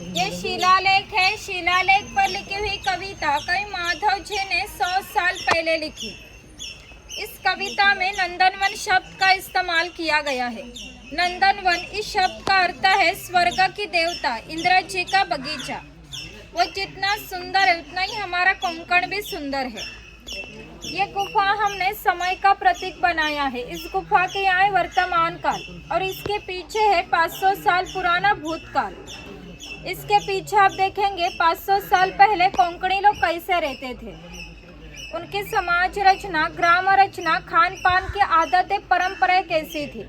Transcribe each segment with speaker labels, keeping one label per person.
Speaker 1: ये शिलालेख है। शिलालेख पर लिखी हुई कविता कवि माधव जी ने 100 साल पहले लिखी। इस कविता में नंदनवन शब्द का इस्तेमाल किया गया है। नंदनवन इस शब्द का अर्थ है स्वर्ग की देवता इंद्र जी का बगीचा। वो जितना सुंदर है उतना ही हमारा कोंकण भी सुंदर है। ये गुफा हमने समय का प्रतीक बनाया है। इस गुफा के यहाँ है वर्तमान काल और इसके पीछे है 500 साल पुराना भूतकाल। इसके पीछे आप देखेंगे 500 साल पहले कोंकणी लोग कैसे रहते थे, उनकी समाज रचना, ग्राम रचना, खान पान की आदतें, परंपराएं कैसी थी,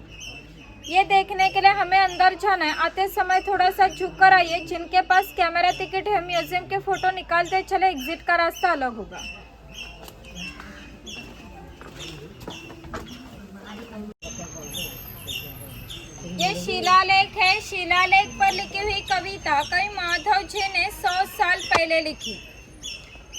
Speaker 1: ये देखने के लिए हमें अंदर जाना है। आते समय थोड़ा सा झुक कर आइए। जिनके पास कैमरा टिकट है म्यूजियम के फोटो निकालते चले, एग्जिट का रास्ता अलग होगा। ये शिलालेख है। शिलालेख पर लिखी हुई कविता कवि माधव जी ने 100 साल पहले लिखी।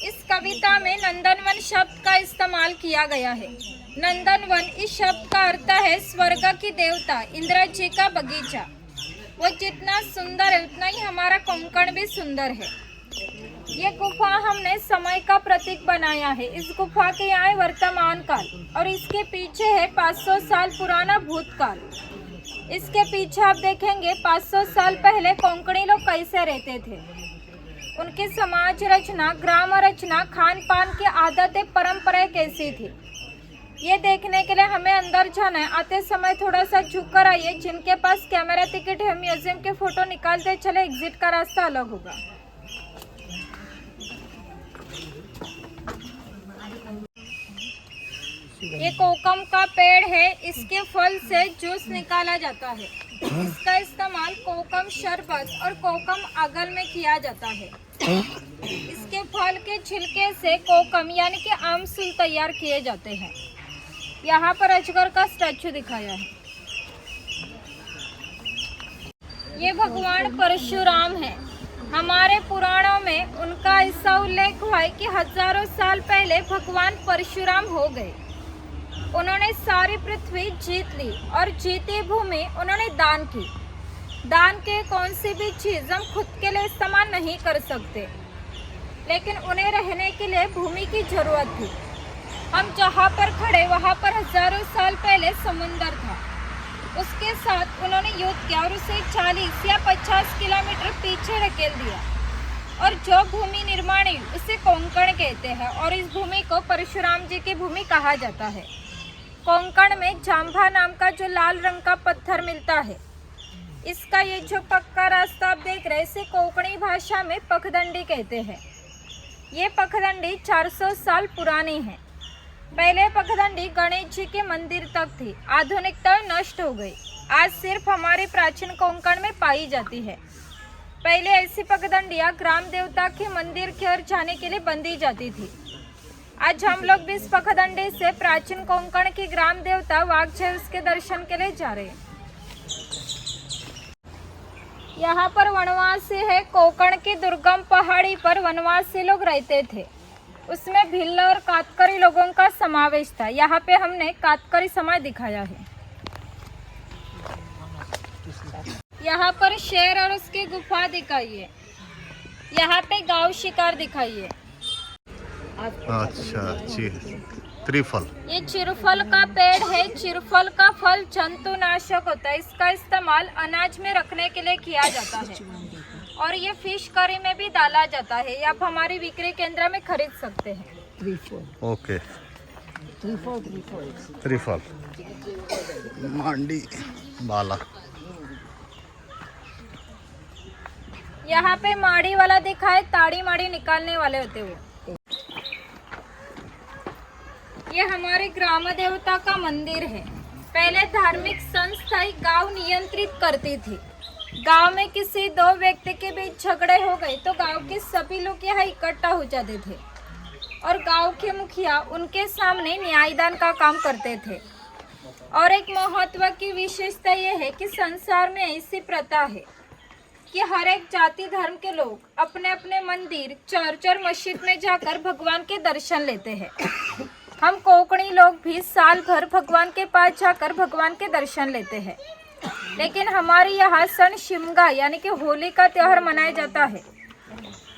Speaker 1: इस कविता में नंदनवन शब्द का इस्तेमाल किया गया है। नंदनवन इस शब्द का अर्थ है स्वर्ग की देवता इंद्र जी का बगीचा। वो जितना सुंदर है उतना ही हमारा कोंकण भी सुंदर है। ये गुफा हमने समय का प्रतीक बनाया है। इस गुफा के यहाँ है वर्तमान काल और इसके पीछे है 500 साल पुराना भूतकाल। इसके पीछे आप देखेंगे 500 साल पहले कोंकणी लोग कैसे रहते थे, उनकी समाज रचना, ग्राम रचना, खान पान की आदतें, परंपराएं कैसी थी, ये देखने के लिए हमें अंदर जाना है। आते समय थोड़ा सा झुक कर आइए। जिनके पास कैमरा टिकट है म्यूजियम के फोटो निकालते चले, एग्जिट का रास्ता अलग होगा। ये कोकम का पेड़ है। इसके फल से जूस निकाला जाता है। इसका इस्तेमाल कोकम शरबत और कोकम अगल में किया जाता है। इसके फल के छिलके से कोकम यानी कि आमसूल तैयार किए जाते हैं। यहाँ पर अजगर का स्टैचू दिखाया है। ये भगवान परशुराम है। हमारे पुराणों में उनका ऐसा उल्लेख हुआ है कि हजारों साल पहले भगवान परशुराम हो गए। उन्होंने सारी पृथ्वी जीत ली और जीती भूमि उन्होंने दान की। दान के कौन सी भी चीज़ हम खुद के लिए इस्तेमाल नहीं कर सकते, लेकिन उन्हें रहने के लिए भूमि की जरूरत थी। हम जहाँ पर खड़े वहाँ पर हजारों साल पहले समुंदर था। उसके साथ उन्होंने युद्ध किया और उसे 40 या 50 किलोमीटर पीछे ढकेल दिया और जो भूमि निर्माण हुई उसे कोंकण कहते हैं और इस भूमि को परशुराम जी की भूमि कहा जाता है। कोंकण में जांभा नाम का जो लाल रंग का पत्थर मिलता है, इसका ये जो पक्का रास्ता आप देख रहे हैं, इसे कोंकणी भाषा में पखदंडी कहते हैं। ये पखदंडी 400 साल पुरानी है। पहले पखदंडी गणेश जी के मंदिर तक थी। आधुनिकता नष्ट हो गई। आज सिर्फ हमारे प्राचीन कोंकण में पाई जाती है। पहले ऐसी पगडंडियां ग्राम देवता के मंदिर की ओर जाने के लिए बंधी जाती थी। आज हम लोग भी इस पगडंडी से प्राचीन कोंकण की ग्राम देवता वाघ उसके दर्शन के लिए जा रहे हैं। यहाँ पर वनवासी है। कोंकण की दुर्गम पहाड़ी पर वनवासी लोग रहते थे। उसमें भिल्ल और कातकरी लोगों का समावेश था। यहाँ पे हमने कातकरी समाज दिखाया है। यहाँ पर शेर और उसकी गुफा दिखाई है। यहाँ पे गांव शिकार दिखाई है।
Speaker 2: अच्छा, त्रिफल।
Speaker 1: ये चिरफल का पेड़ है। चिरफल का फल जंतुनाशक होता है। इसका इस्तेमाल अनाज में रखने के लिए किया जाता है और ये फिश करी में भी डाला जाता है। ये आप हमारी बिक्री केंद्र में खरीद सकते हैं।
Speaker 2: ओके, त्रिफल मांडी बाला।
Speaker 1: यहाँ पे माड़ी वाला दिखा है। ताड़ी माड़ी निकालने वाले होते हुए। ये हमारे ग्राम देवता का मंदिर है। पहले धार्मिक संस्था गांव नियंत्रित करती थी। गांव में किसी दो व्यक्ति के बीच झगड़े हो गए तो गांव के सभी लोग यहाँ इकट्ठा हो जाते थे और गांव के मुखिया उनके सामने न्यायदान का काम करते थे। और एक महत्व की विशेषता यह है कि संसार में ऐसी प्रथा है कि हर एक जाति धर्म के लोग अपने अपने मंदिर, चर्च और मस्जिद में जाकर भगवान के दर्शन लेते हैं। हम कोंकणी लोग भी साल भर भगवान के पास जाकर भगवान के दर्शन लेते हैं। लेकिन हमारे यहाँ सन शिमगा यानी कि होली का त्योहार मनाया जाता है।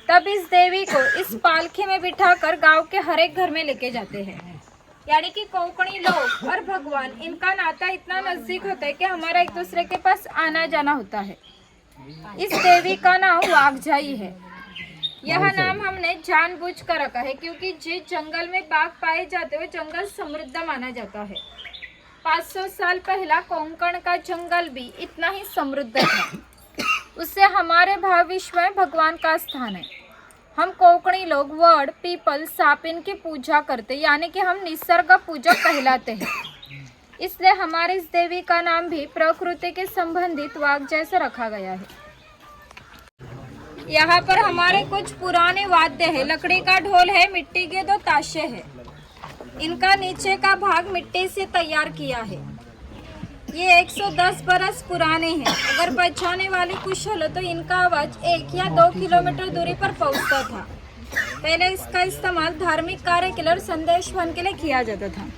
Speaker 1: तब इस देवी को इस पालकी में बिठाकर गांव के हर एक घर में लेके जाते हैं। यानी कि कोंकणी लोग और भगवान, इनका नाता इतना नजदीक होता है कि हमारा एक दूसरे के पास आना जाना होता है। इस देवी का नाम वाघजाई है। यह नाम हमने जानबूझ कर रखा है क्योंकि जिस जंगल में बाघ पाए जाते हैं जंगल समृद्ध माना जाता है। 500 साल पहला कोंकण का जंगल भी इतना ही समृद्ध था। उससे हमारे भविष्य में भगवान का स्थान है। हम कोंकणी लोग वड, पीपल, साप इनकी पूजा करते, यानी कि हम निसर्ग पूजक कहलाते हैं। इसलिए हमारी इस देवी का नाम भी प्रकृति के संबंधित वाघ जैसे रखा गया है। यहाँ पर हमारे कुछ पुराने वाद्य है। लकड़ी का ढोल है, मिट्टी के 2 ताशे हैं। इनका नीचे का भाग मिट्टी से तैयार किया है। ये 110 बरस पुराने हैं। अगर बजाने वाले कुशल हो तो इनका आवाज 1 या 2 किलोमीटर दूरी पर पहुंचता था। पहले इसका इस्तेमाल धार्मिक कार्य के लिए और संदेश वहन के लिए किया जाता था।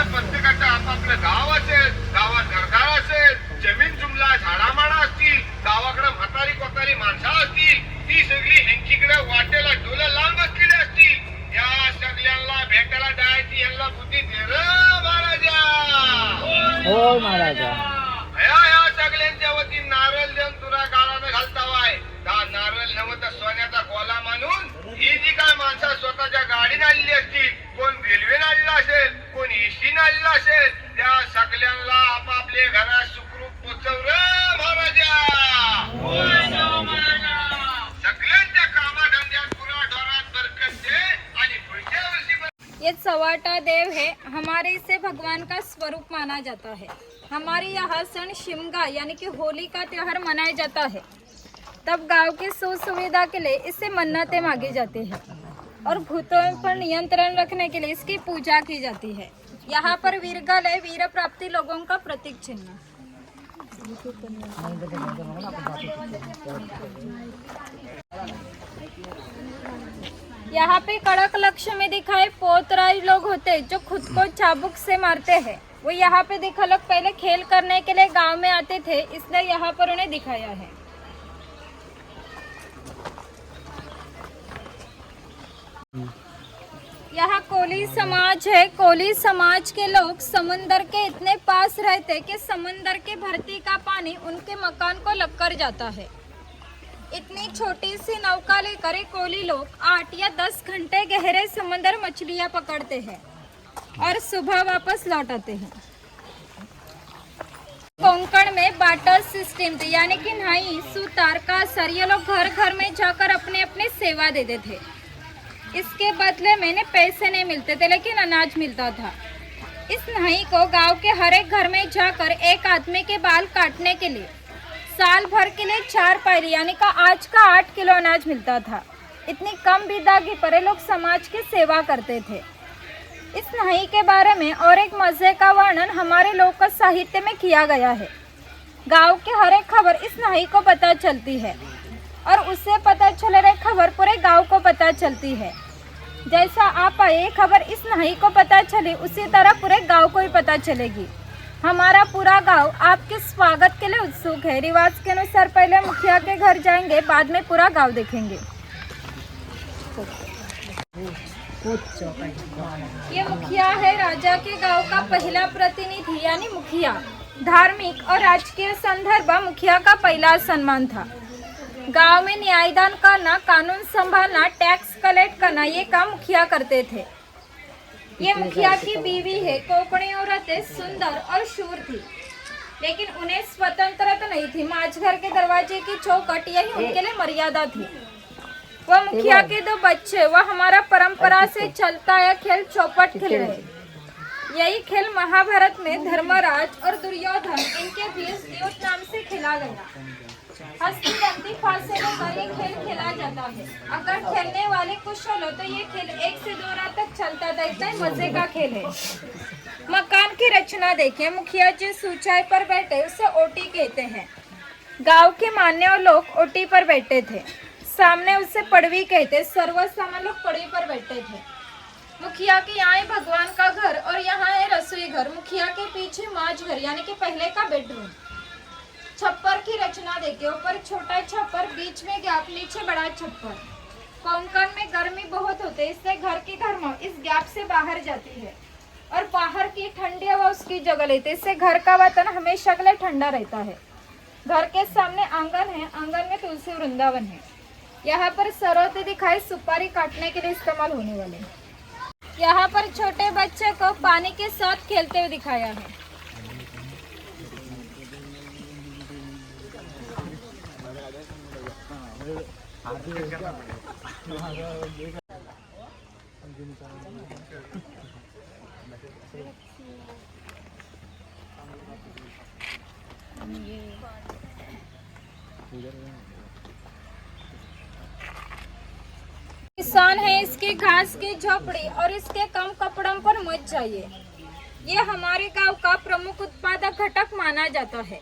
Speaker 3: प्रत्येकाचं आपापलं गाव असेल, गावात घरदार असेल, जमीन जुमला झाडामाडा असतील, गावाकडे म्हातारी कोतारी माणसं असतील, ती सगळी ह्यांच्याकडे वाटेला डोलं लावून बसलेली असतील। या सगळ्यांना भेटायला जायची यांना बुद्धी दे रे महाराजा।
Speaker 4: हो महाराजा।
Speaker 3: या सगळ्यांच्या वतीने नारळ देऊन तुरा गाळानं घालतावाय। नारळ नव्हता सोन्याचा गोला मानून ही जी काय माणसं स्वतःच्या गाडीने आलेली असतील, कोण रेल्वेने आलेला असेल, कोण एसटीने आलेला असेल, त्या सगळ्यांना आपापले घरात सुखरूप पोचव रे महाराजा। सगळ्यांच्या कामाधंद्यात गुराढोरात बरकत दे आणि पुढच्या वर्षी
Speaker 1: ये चवाटा देव है। हमारे इसे भगवान का स्वरूप माना जाता है। हमारे यहाँ सन शिमगा यानी कि होली का त्योहार मनाया जाता है। तब गांव की सुख सुविधा के लिए इससे मन्नतें मांगी जाती है और भूतों पर नियंत्रण रखने के लिए इसकी पूजा की जाती है। यहाँ पर वीरगल है, वीर प्राप्ति लोगों का प्रतीक चिन्ह। यहाँ पे कड़क लक्ष्य में दिखाए पोतराई लोग होते हैं जो खुद को चाबुक से मारते हैं। वो यहाँ पे दिखा लोग पहले खेल करने के लिए गांव में आते थे, इसलिए यहाँ पर उन्हें दिखाया है। यहाँ कोली समाज है। कोली समाज के लोग समुंदर के इतने पास रहते कि समुंदर की भरती का पानी उनके मकान को लग कर जाता है। इतनी छोटी सी नौका लेकर कोली लोग 8 या 10 घंटे गहरे समुंदर मछलियां पकड़ते हैं और सुबह वापस लौट आते हैं। कोंकण में बाटर सिस्टम थी, यानी कि नाई, सुतार, कासर, ये लोग घर घर में जाकर अपने अपने सेवा देते थे। इसके बदले में पैसे नहीं मिलते थे लेकिन अनाज मिलता था। इस नाई को गांव के हर एक घर में जाकर एक आदमी के बाल काटने के लिए साल भर के लिए 4 पैली यानी का आज का 8 किलो अनाज मिलता था। इतनी कम विदागी पर लोग समाज की सेवा करते थे। इस नाई के बारे में और एक मजे का वर्णन हमारे लोक साहित्य में किया गया है। गांव के हर एक खबर इस नाई को पता चलती है और उससे पता चले रहे खबर पूरे गांव को पता चलती है। जैसा आप आए खबर इस नाई को पता चली, उसी तरह पूरे गांव को ही पता चलेगी। हमारा पूरा गांव आपके स्वागत के लिए उत्सुक है। रिवाज के अनुसार पहले मुखिया के घर जाएंगे, बाद में पूरा गांव देखेंगे। ये मुखिया है, राजा के गांव का पहला प्रतिनिधि यानी मुखिया। धार्मिक और राजकीय संदर्भ मुखिया का पहला सम्मान था। गांव में न्यायदान करना, कानून संभालना, टैक्स कलेक्ट करना, ये काम मुखिया करते थे। ये मुखिया की बीवी है। कोंकणी औरतें सुंदर और शूर थी, लेकिन उन्हें स्वतंत्रता नहीं थी। माझघर के दरवाजे की चौखट यही उनके लिए मर्यादा थी। वह मुखिया के 2 बच्चे, वह हमारा परंपरा से चलता है खेल चौपट खेल रहे। यही खेल महाभारत में धर्मराज और दुर्योधन इनके बीच युद्ध नाम से खेला गया। हस्तिबंदी फांसे में ये खेल खेला जाता है। अगर खेलने वाले कुशल हो तो ये खेल 1 से 2 रात तक चलता था। इतना मजे का खेल है। मकान की रचना देखिए। मुखिया जिस ऊंचाई पर बैठे उसे ओटी कहते हैं। गांव के मान्य लोग ओटी पर बैठे थे। सामने उसे पड़वी कहते। सर्वसामान्य लोग पड़वी पर बैठे थे। मुखिया के यहाँ है भगवान का घर और यहाँ है रसोई घर। मुखिया के पीछे माज घर यानी कि पहले का बेडरूम। छप्पर की रचना देखिए। ऊपर छोटा छप्पर, बीच में गैप, नीचे बड़ा छप्पर। कोंकण में गर्मी बहुत होती है, इससे घर की गर्मी इस गैप से बाहर जाती है और बाहर की ठंडी हवा उसकी जगह लेती है। इससे घर का वातावरण हमेशा के लिए ठंडा रहता है। घर के सामने आंगन है। आंगन में तुलसी वृंदावन है। यहाँ पर सरोते दिखाई, सुपारी काटने के लिए इस्तेमाल होने वाले। यहाँ पर छोटे बच्चे को पानी के साथ खेलते हुए दिखाया है। किसान है, इसकी घास की झोपड़ी और इसके कम कपड़ों पर मत जाइए। ये हमारे गांव का प्रमुख उत्पादक घटक माना जाता है।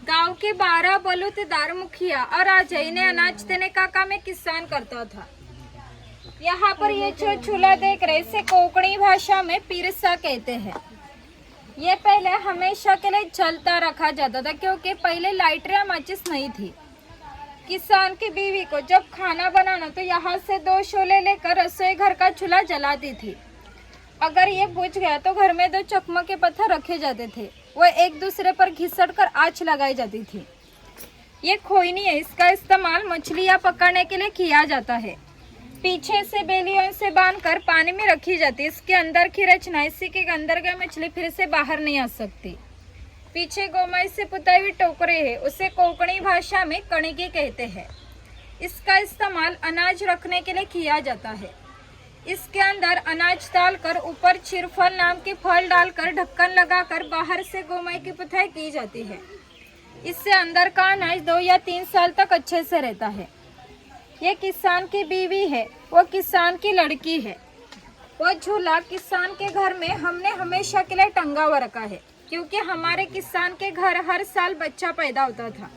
Speaker 1: गांव के 12 बलूतदार मुखिया और आजई ने अनाज देने का काम एक किसान करता था। यहाँ पर ये जो चूल्हा देख रहे इसे कोंकणी भाषा में पिरसा कहते हैं। ये पहले हमेशा के लिए जलता रखा जाता था क्योंकि पहले लाइटर या माचिस नहीं थी। किसान की बीवी को जब खाना बनाना तो यहाँ से 2 शोले लेकर रसोई घर का चूल्हा जलाती थी। अगर ये बुझ गया तो घर में 2 चकमक के पत्थर रखे जाते थे। वो एक दूसरे पर घिसट कर आँच लगाई जाती थी। ये खोईनी है, इसका इस्तेमाल मछलियाँ पकड़ने के लिए किया जाता है। पीछे से बेलियों से बांधकर पानी में रखी जाती है। इसके अंदर की रचना, इसी के अंदर गई मछली फिर से बाहर नहीं आ सकती। पीछे गोमय से पुताई हुई टोकरे है, उसे कोंकणी भाषा में कणगी कहते हैं। इसका इस्तेमाल अनाज रखने के लिए किया जाता है। इसके अंदर अनाज डालकर ऊपर चिरफल नाम के फल डालकर ढक्कन लगाकर बाहर से गोमय की पुताई की जाती है। इससे अंदर का अनाज 2 या 3 साल तक अच्छे से रहता है। ये किसान की बीवी है, वो किसान की लड़की है। वो झूला किसान के घर में हमने हमेशा के लिए टंगा हुआ रखा है क्योंकि हमारे किसान के घर हर साल बच्चा पैदा होता था।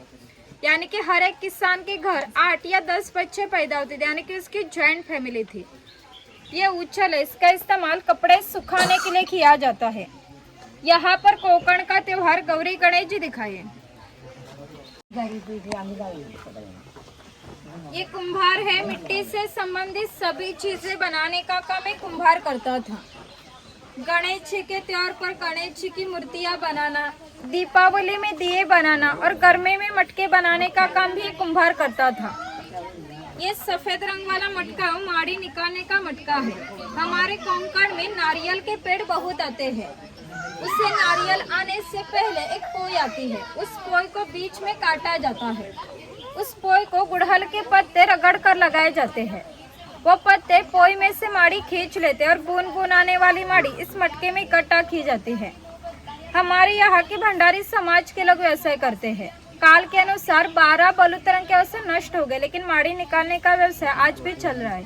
Speaker 1: यानी कि हर एक किसान के घर 8 या 10 बच्चे पैदा होते थे, यानी कि उसकी जॉइंट फैमिली थी। ये उछल है, इसका इस्तेमाल कपड़े सुखाने के लिए किया जाता है। यहाँ पर कोंकण का त्योहार गौरी गणेश जी दिखाए। ये कुम्हार है, मिट्टी से संबंधित सभी चीजें बनाने का काम एक कुम्हार करता था। गणेश जी के त्योहार पर गणेश जी की मूर्तियां बनाना, दीपावली में दिए बनाना और गर्मी में मटके बनाने का काम भी एक कुम्हार करता था। ये सफेद रंग वाला मटका माड़ी निकालने का मटका है। हमारे कोंकण में नारियल के पेड़ बहुत आते हैं। उसे नारियल आने से पहले एक पोई आती है। उस पोई को बीच में काटा जाता है। उस पोई को गुड़हल के पत्ते रगड़ कर लगाए जाते हैं। वो पत्ते पोई में से माड़ी खींच लेते हैं और बून बून आने वाली माड़ी इस मटके में इकट्ठा की जाती है। हमारे यहाँ के भंडारी समाज के लोग व्यवसाय करते हैं। काल के अनुसार 12 बलूतरंग के व्यवसाय नष्ट हो गए, लेकिन माड़ी निकालने का व्यवसाय आज भी चल रहा है।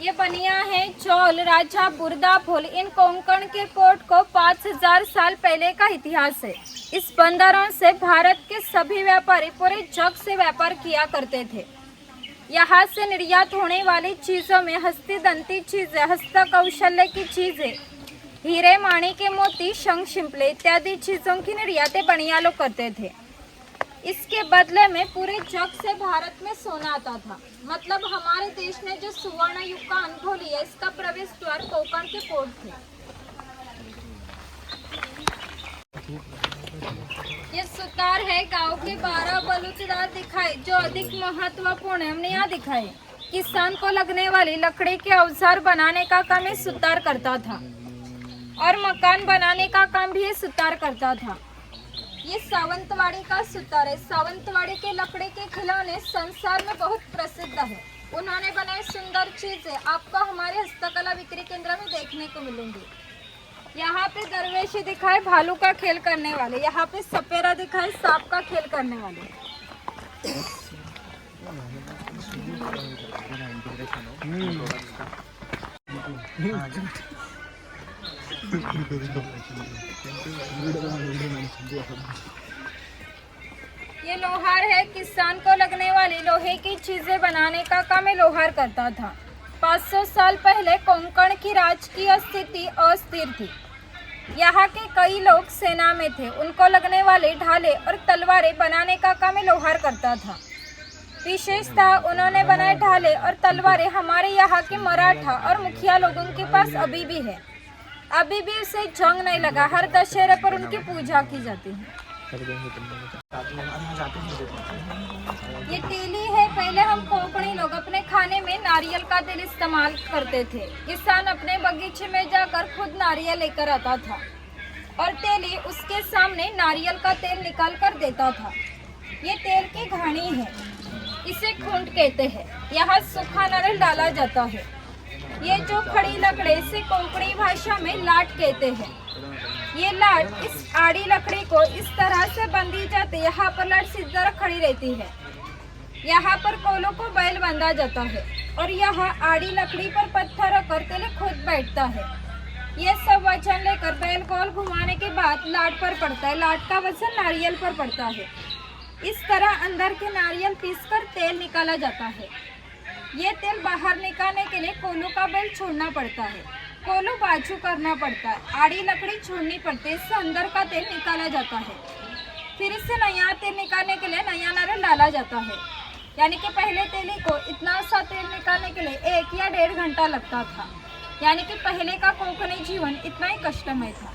Speaker 1: ये बनिया है, चौल, राजा, बुरदा, फूल। इन कोंकण के कोट को 5000 साल पहले का इतिहास है। इस बंदरों से भारत के सभी व्यापारी पूरे जग से व्यापार किया करते थे। यहाँ से निर्यात होने वाली चीजों में हस्तिदंती चीजें, हस्तकौशल्य की चीजें, हीरे, माणिक्य, मोती, शंख, शिंपले इत्यादि चीजों की निर्यातें बनिया लोग करते थे। इसके बदले में पूरे जग से भारत में सोना आता था। मतलब हमारे देश ने जो सुवर्ण युग का अनुभव लिया, इसका प्रवेश द्वार कोंकण के पोर्ट थे। ये सुतार है, गांव के 12 बलूचदार दिखाए जो अधिक महत्वपूर्ण है। हमने यहाँ दिखाए किसान को लगने वाली लकड़ी के औजार बनाने का काम ये सुतार करता था और मकान बनाने का काम भी ये सुतार करता था। ये सावंतवाड़ी का सुतार है। सावंतवाड़ी के लकड़ी के खिलौने संसार में बहुत प्रसिद्ध है। उन्होंने बनाए सुंदर चीजें आपको हमारे हस्तकला बिक्री केंद्र में देखने को मिलेंगी। यहाँ पे दरवेशी दिखाए, भालू का खेल करने वाले। यहाँ पे सपेरा दिखाए, सांप का खेल करने वाले। ये लोहार है। किसान को लगने वाली लोहे की चीजें बनाने का काम ये लोहार करता था। 500 साल पहले कोंकण की राजकीय स्थिति अस्थिर थी। यहाँ के कई लोग सेना में थे। उनको लगने वाले ढाले और तलवारें बनाने का काम ये लोहार करता था। विशेषतः उन्होंने बनाए ढाले और तलवारें हमारे यहाँ के मराठा और मुखिया लोगों के पास अभी भी है। अभी भी उसे जंग नहीं लगा। हर दशहरे पर उनकी पूजा की जाती है। ये तेली है। पहले हम कोंकणी लोग अपने खाने में नारियल का तेल इस्तेमाल करते थे। किसान अपने बगीचे में जाकर खुद नारियल लेकर आता था और तेली उसके सामने नारियल का तेल निकाल कर देता था। ये तेल की घानी है। इसे खूंट कहते हैं। यहाँ सूखा नारियल डाला जाता है। ये जो खड़ी लकड़ी से कोंकणी भाषा में लाट कहते हैं। ये लाट इस आड़ी लकड़ी को इस तरह से बंधी जाती है। यहाँ पर लाट सीधी तरह खड़ी रहती है। यहाँ पर कोलों को बैल बांधा जाता है और यहाँ आड़ी लकड़ी पर पत्थर रखकर तेल खुद बैठता है। ये सब वजन लेकर बैल गोल घुमाने के बाद लाट पर पड़ता है। लाट का वजन नारियल पर पड़ता है। इस तरह अंदर के नारियल पीसकर तेल निकाला जाता है। ये तेल बाहर निकालने के लिए कोलों का बैल छोड़ना पड़ता है। कोलो बाजू करना पड़ता है। आड़ी लकड़ी छोड़नी पड़ती है। इससे अंदर का तेल निकाला जाता है। फिर इससे नया तेल निकालने के लिए नया नारियल डाला जाता है। यानी कि पहले तेली को इतना सा तेल निकालने के लिए 1 या 1.5 घंटा लगता था। यानी कि पहले का कोंकणी जीवन इतना ही कष्टमय था।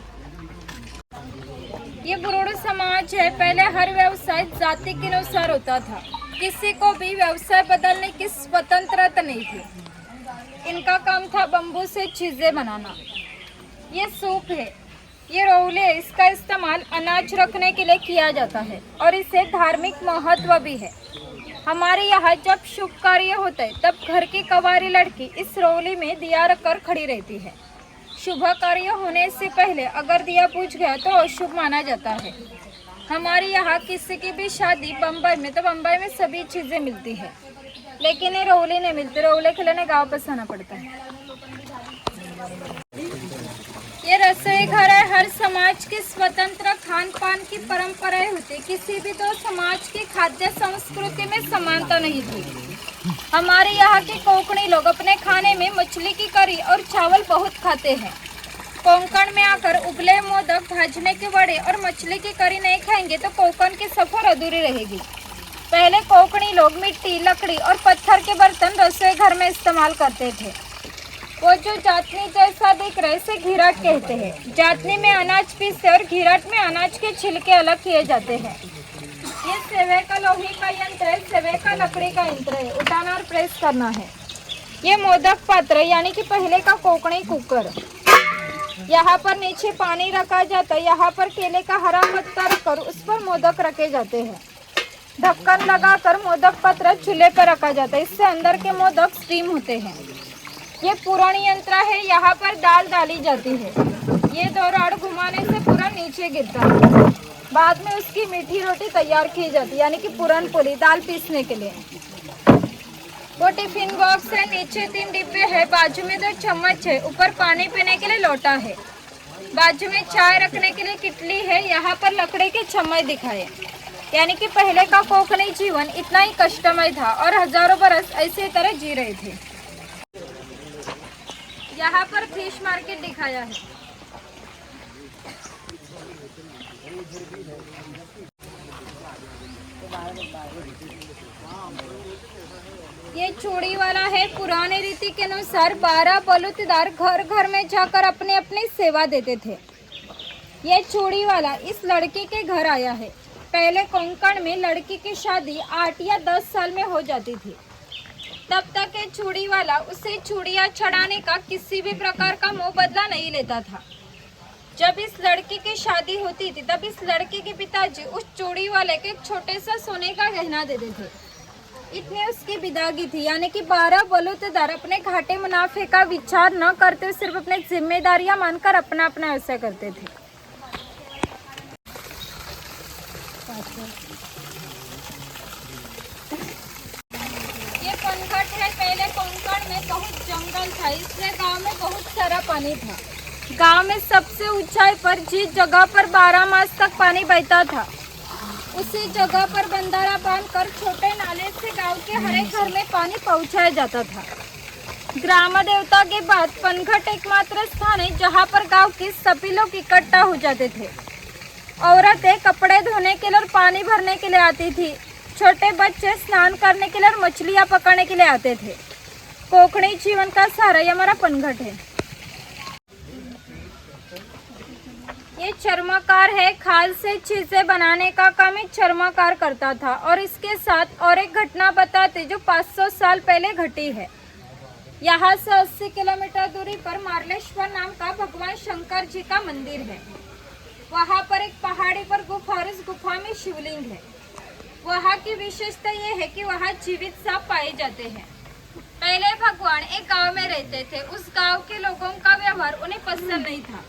Speaker 1: ये बुरोड़ समाज है। पहले हर व्यवसाय जाति के अनुसार होता था। किसी को भी व्यवसाय बदलने की स्वतंत्रता नहीं थी। इनका काम था बम्बू से चीजें बनाना। ये सूप है। ये रोले है। इसका इस्तेमाल अनाज रखने के लिए किया जाता है और इसे धार्मिक महत्व भी है। हमारे यहाँ जब शुभ कार्य होता है तब घर की कवारी लड़की इस रोली में दिया रखकर खड़ी रहती है। शुभ कार्य होने से पहले अगर दिया बुझ गया तो अशुभ माना जाता है। हमारे यहाँ किसी की भी शादी बम्बई में तो बम्बई में सभी चीज़ें मिलती है, लेकिन ये रोले नहीं मिलते। रोले के लिए गाँव पास आना पड़ता है। ये रसोई घर है। हर समाज की स्वतंत्र खान पान की परंपराएं होती। किसी भी तो समाज की खाद्य संस्कृति में समानता नहीं थी। हमारे यहाँ के कोंकणी लोग अपने खाने में मछली की करी और चावल बहुत खाते हैं। कोंकण में आकर उबले मोदक, भाजने के वड़े और मछली की करी नहीं खाएंगे तो कोंकण की सफर अधूरी रहेगी। पहले कोंकणी लोग मिट्टी, लकड़ी और पत्थर के बर्तन रसोई घर में इस्तेमाल करते थे। वो जो जातनी जैसा दिख रहा है इसे घिराट कहते हैं। जातनी में अनाज पीसते और घिराट में अनाज के छिलके अलग किए जाते हैं। ये सेवे का लोहे का यंत्र है। सेवे का लकड़ी का यंत्र है। उठाना और प्रेस करना है। ये मोदक पात्र यानी कि पहले का कोंकणी कुकर। यहाँ पर नीचे पानी रखा जाता है। यहाँ पर केले का हरा पत्ता रखकर उस पर मोदक रखे जाते हैं। ढक्कन लगाकर मोदक पात्र चूल्हे पर रखा जाता है। इससे अंदर के मोदक स्टीम होते हैं। ये पुराण यंत्र है। यहाँ पर दाल डाली जाती है। ये 2 राड घुमाने से पुराण नीचे गिरता है। बाद में उसकी मीठी रोटी तैयार की जाती है, यानी कि पुराण पोली, दाल पीसने के लिए। वो टिफिन बॉक्स है। नीचे 3 डिब्बे है। बाजू में 2 चम्मच है। ऊपर पानी पीने के लिए लोटा है। बाजू में चाय रखने के लिए किटली है। यहाँ पर लकड़ी के चम्मच दिखाए। यानी कि पहले का कोंकणी जीवन इतना ही कष्टमय था और हजारों बरस ऐसे तरह जी रहे थे। यहाँ पर फिश मार्केट दिखाया है। ये चूड़ी वाला है। पुराने रीति के अनुसार 12 बलूतदार घर घर में जाकर अपने अपनी सेवा देते थे। ये चूड़ी वाला इस लड़की के घर आया है। पहले कोंकण में लड़की की शादी 8 या 10 साल में हो जाती थी। तब तक ये चूड़ी वाला उसे चूड़ियाँ चढ़ाने का किसी भी प्रकार का मोह बदला नहीं लेता था। जब इस लड़की की शादी होती थी तब इस लड़की के पिताजी उस चूड़ी वाले के एक छोटे सा सोने का गहना देते थे। इतनी उसकी विदागी थी। यानी कि 12 बलूतदार अपने घाटे मुनाफे का विचार न करते, सिर्फ अपने जिम्मेदारियां मानकर अपना अपना व्यवसाय करते थे। ये पनघट है। पहले कोंकण में बहुत जंगल था, इसलिए गांव में बहुत सारा पानी था। गांव में सबसे ऊंचाई पर जिस जगह पर 12 मास तक पानी बहता था, उसी जगह पर बंधारा बांधकर छोटे नाले से गांव के हर एक घर में पानी पहुंचाया जाता था। ग्राम देवता के बाद पनघट एकमात्र स्थान है जहां पर गांव के सभी लोग इकट्ठा हो जाते थे। औरतें कपड़े धोने के लिए और पानी भरने के लिए आती थी। छोटे बच्चे स्नान करने के लिए और मछलियां पकड़ने के लिए आते थे। कोकणी जीवन का सहारा ये हमारा पनघट है। ये चर्मकार है। खाल से चीजें बनाने का काम एक चर्मकार करता था। और इसके साथ और एक घटना बताते जो 500 साल पहले घटी है। यहाँ से 80 किलोमीटर दूरी पर मार्लेश्वर नाम का भगवान शंकर जी का मंदिर है। वहाँ पर एक पहाड़ी पर गुफा और इस गुफा में शिवलिंग है। वहाँ की विशेषता ये है कि वहाँ जीवित सांप पाए जाते हैं। पहले भगवान एक गांव में रहते थे। उस गांव के लोगों का व्यवहार उन्हें पसंद नहीं था,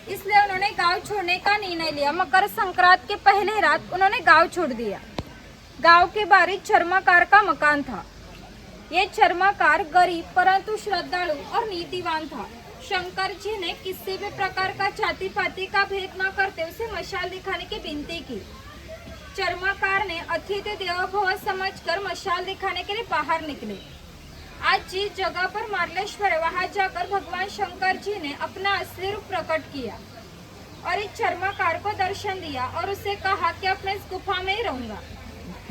Speaker 1: इसलिए उन्होंने गांव छोड़ने का निर्णय लिया। मकर संक्रांति के पहले रात उन्होंने गांव छोड़ दिया। गांव के बाहर एक चर्मकार का मकान था। ये चर्मकार गरीब परंतु श्रद्धालु और नीतिवान था। शंकर जी ने किसी भी प्रकार का जाति पाति का भेद न करते उसे मशाल दिखाने की विनती की। चर्मकार ने अतिथि देवो भव समझकर मशाल दिखाने के लिए बाहर निकले। आज जिस जगह पर मार्लेश्वर है वहां जाकर भगवान शंकर जी ने अपना असली रूप प्रकट किया और इस चर्मकार को दर्शन दिया और उसे कहा कि अब मैं इस गुफा में ही रहूंगा।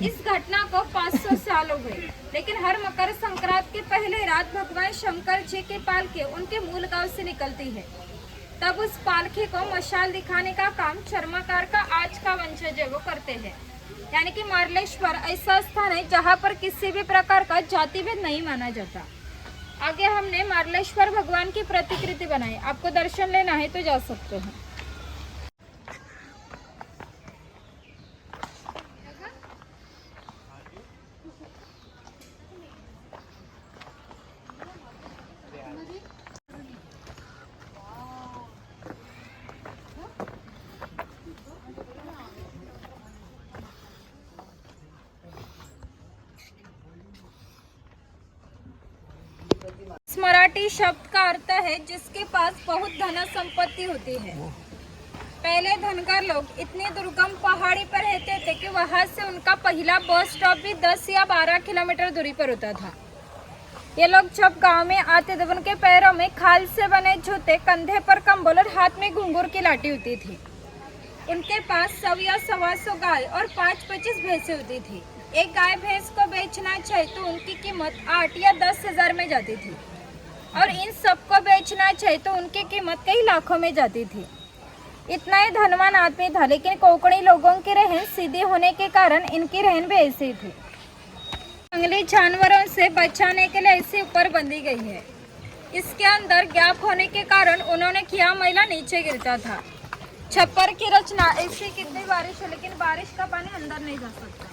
Speaker 1: इस घटना को 500 साल हो गए, लेकिन हर मकर संक्रांति के पहले रात भगवान शंकर जी की पालकी उनके मूल गांव से निकलती है। तब उस पालकी को मशाल दिखाने का काम चर्मकार का आज का वंशज है वो करते हैं। यानी कि मार्लेश्वर ऐसा स्थान है जहाँ पर किसी भी प्रकार का जाति भेद नहीं माना जाता। आगे हमने मार्लेश्वर भगवान की प्रतिकृति बनाई। आपको दर्शन लेना है तो जा सकते हैं। मराठी शब्द का अर्थ है जिसके पास बहुत धन संपत्ति होती है। पहले धनगर लोग इतनी दुर्गम पहाड़ी पर रहते थे कि वहां से उनका पहला बस स्टॉप भी 10 या 12 किलोमीटर दूरी पर होता था। ये लोग जब गांव में आते थे उनके पैरों में खाल से बने जूते, कंधे पर कंबल और हाथ में घुंघरू की लाठी होती थी। उनके पास 100 या 125 गाय और 5-25 भैंसें होती थी। एक गाय भैंस को बेचना चाहे तो उनकी कीमत 8 या 10 हजार में जाती थी और इन सबको बेचना चाहे तो उनकी कीमत कई लाखों में जाती थी। इतना ही धनवान आदमी था, लेकिन कोंकणी लोगों की रहन सीधी होने के कारण इनकी रहन भी ऐसी थी। जंगली जानवरों से बचाने के लिए ऐसी ऊपर बंधी गई है। इसके अंदर गैप होने के कारण उन्होंने किया मैला नीचे गिरता था। छप्पर की रचना ऐसी कितनी बारिश हो लेकिन बारिश का पानी अंदर नहीं जा सकता।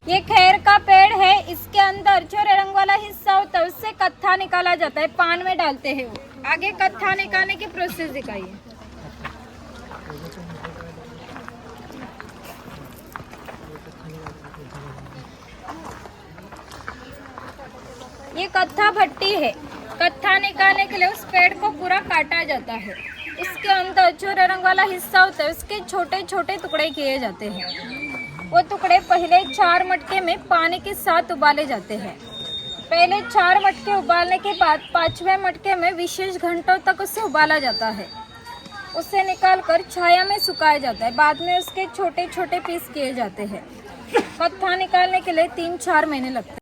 Speaker 1: ये खैर का पेड़ है। इसके अंदर जो रंग वाला हिस्सा होता है उससे कत्था निकाला जाता है, पान में डालते हैं वो। आगे कत्था निकालने की प्रोसेस दिखाइए। ये कत्था भट्टी है। कत्था निकालने के लिए उस पेड़ को पूरा काटा जाता है। इसके अंदर जो रंग वाला हिस्सा होता है उसके छोटे छोटे टुकड़े किए जाते हैं। वो टुकड़े पहले 4 मटके में पानी के साथ उबाले जाते हैं। पहले 4 मटके उबालने के बाद 5वें मटके में विशेष घंटों तक उसे उबाला जाता है। उसे निकालकर छाया में सुखाया जाता है। बाद में उसके छोटे छोटे पीस किए जाते हैं। कत्था निकालने के लिए 3-4 महीने लगते हैं।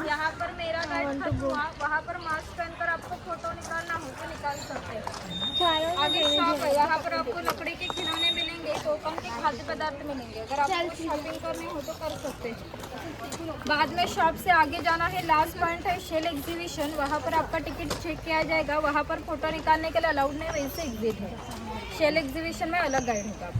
Speaker 1: यहाँ पर मेरा गाइड हुआ, वहाँ पर मास्क पहनकर आपको फोटो निकालना हो तो निकाल सकते हैं। आगे शॉप है, यहाँ पर आपको लकड़ी के खिलौने मिलेंगे, कोकम के खाद्य पदार्थ मिलेंगे। अगर आपको शॉपिंग करनी हो तो कर सकते हैं। बाद में शॉप से आगे जाना है। लास्ट पॉइंट है शेल एग्जीबिशन। वहाँ पर आपका टिकट चेक किया जाएगा। वहाँ पर फोटो निकालने के लिए अलाउड नहीं, वैसे एग्जिट है। शेल एग्जीबिशन में अलग गाइड होगा।